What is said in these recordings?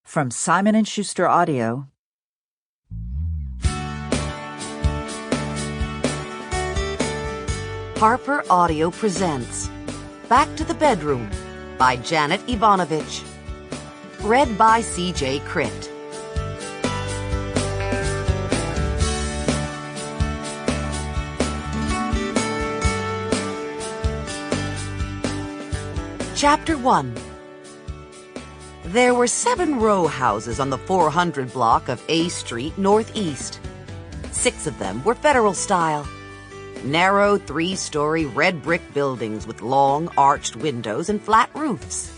From Simon & Schuster Audio. Harper Audio presents Back to the Bedroom by Janet Evanovich. Read by C.J. Critt. Chapter 1. There were 7 row houses on the 400 block of A Street Northeast. 6 of them were federal style. Narrow 3-story red brick buildings with long arched windows and flat roofs.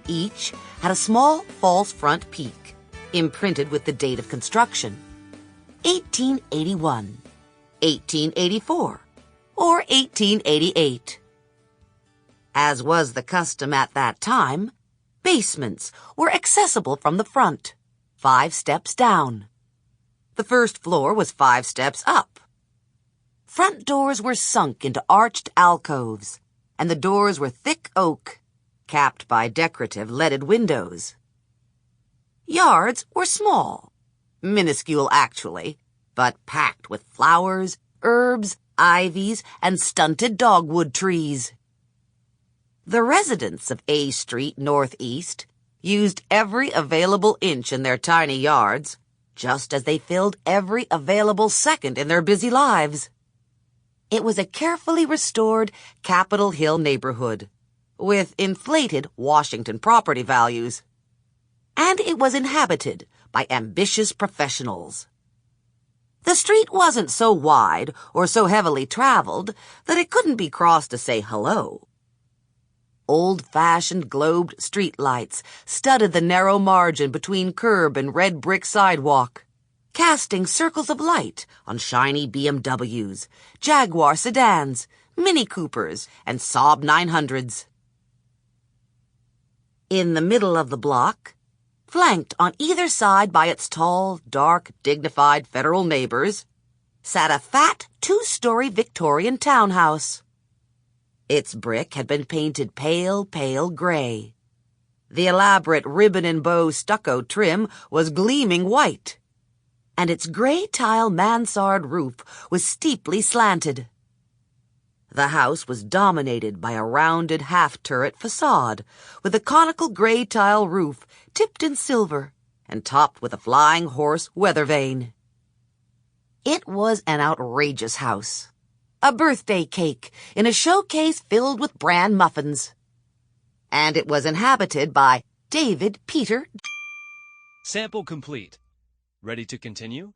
Each had a small false front peak, imprinted with the date of construction. 1881, 1884, or 1888. As was the custom at that time, basements were accessible from the front, 5 steps down. The first floor was 5 steps up. Front doors were sunk into arched alcoves, and the doors were thick oak, capped by decorative leaded windows. Yards were small, minuscule actually, but packed with flowers, herbs, ivies, and stunted dogwood trees. The residents of A Street Northeast used every available inch in their tiny yards, just as they filled every available second in their busy lives. It was a carefully restored Capitol Hill neighborhood, with inflated Washington property values. And it was inhabited by ambitious professionals. The street wasn't so wide or so heavily traveled that it couldn't be crossed to say hello. Old-fashioned globed streetlights studded the narrow margin between curb and red brick sidewalk, casting circles of light on shiny BMWs, Jaguar sedans, Mini Coopers, and Saab 900s. In the middle of the block, flanked on either side by its tall, dark, dignified federal neighbors, sat a fat 2-story Victorian townhouse. Its brick had been painted pale gray. The elaborate ribbon and bow stucco trim was gleaming white, and its gray tile mansard roof was steeply slanted. The house was dominated by a rounded half-turret facade with a conical gray tile roof tipped in silver and topped with a flying horse weather vane. It was an outrageous house. A birthday cake in a showcase filled with bran muffins. And it was inhabited by David Peter. Sample complete. Ready to continue?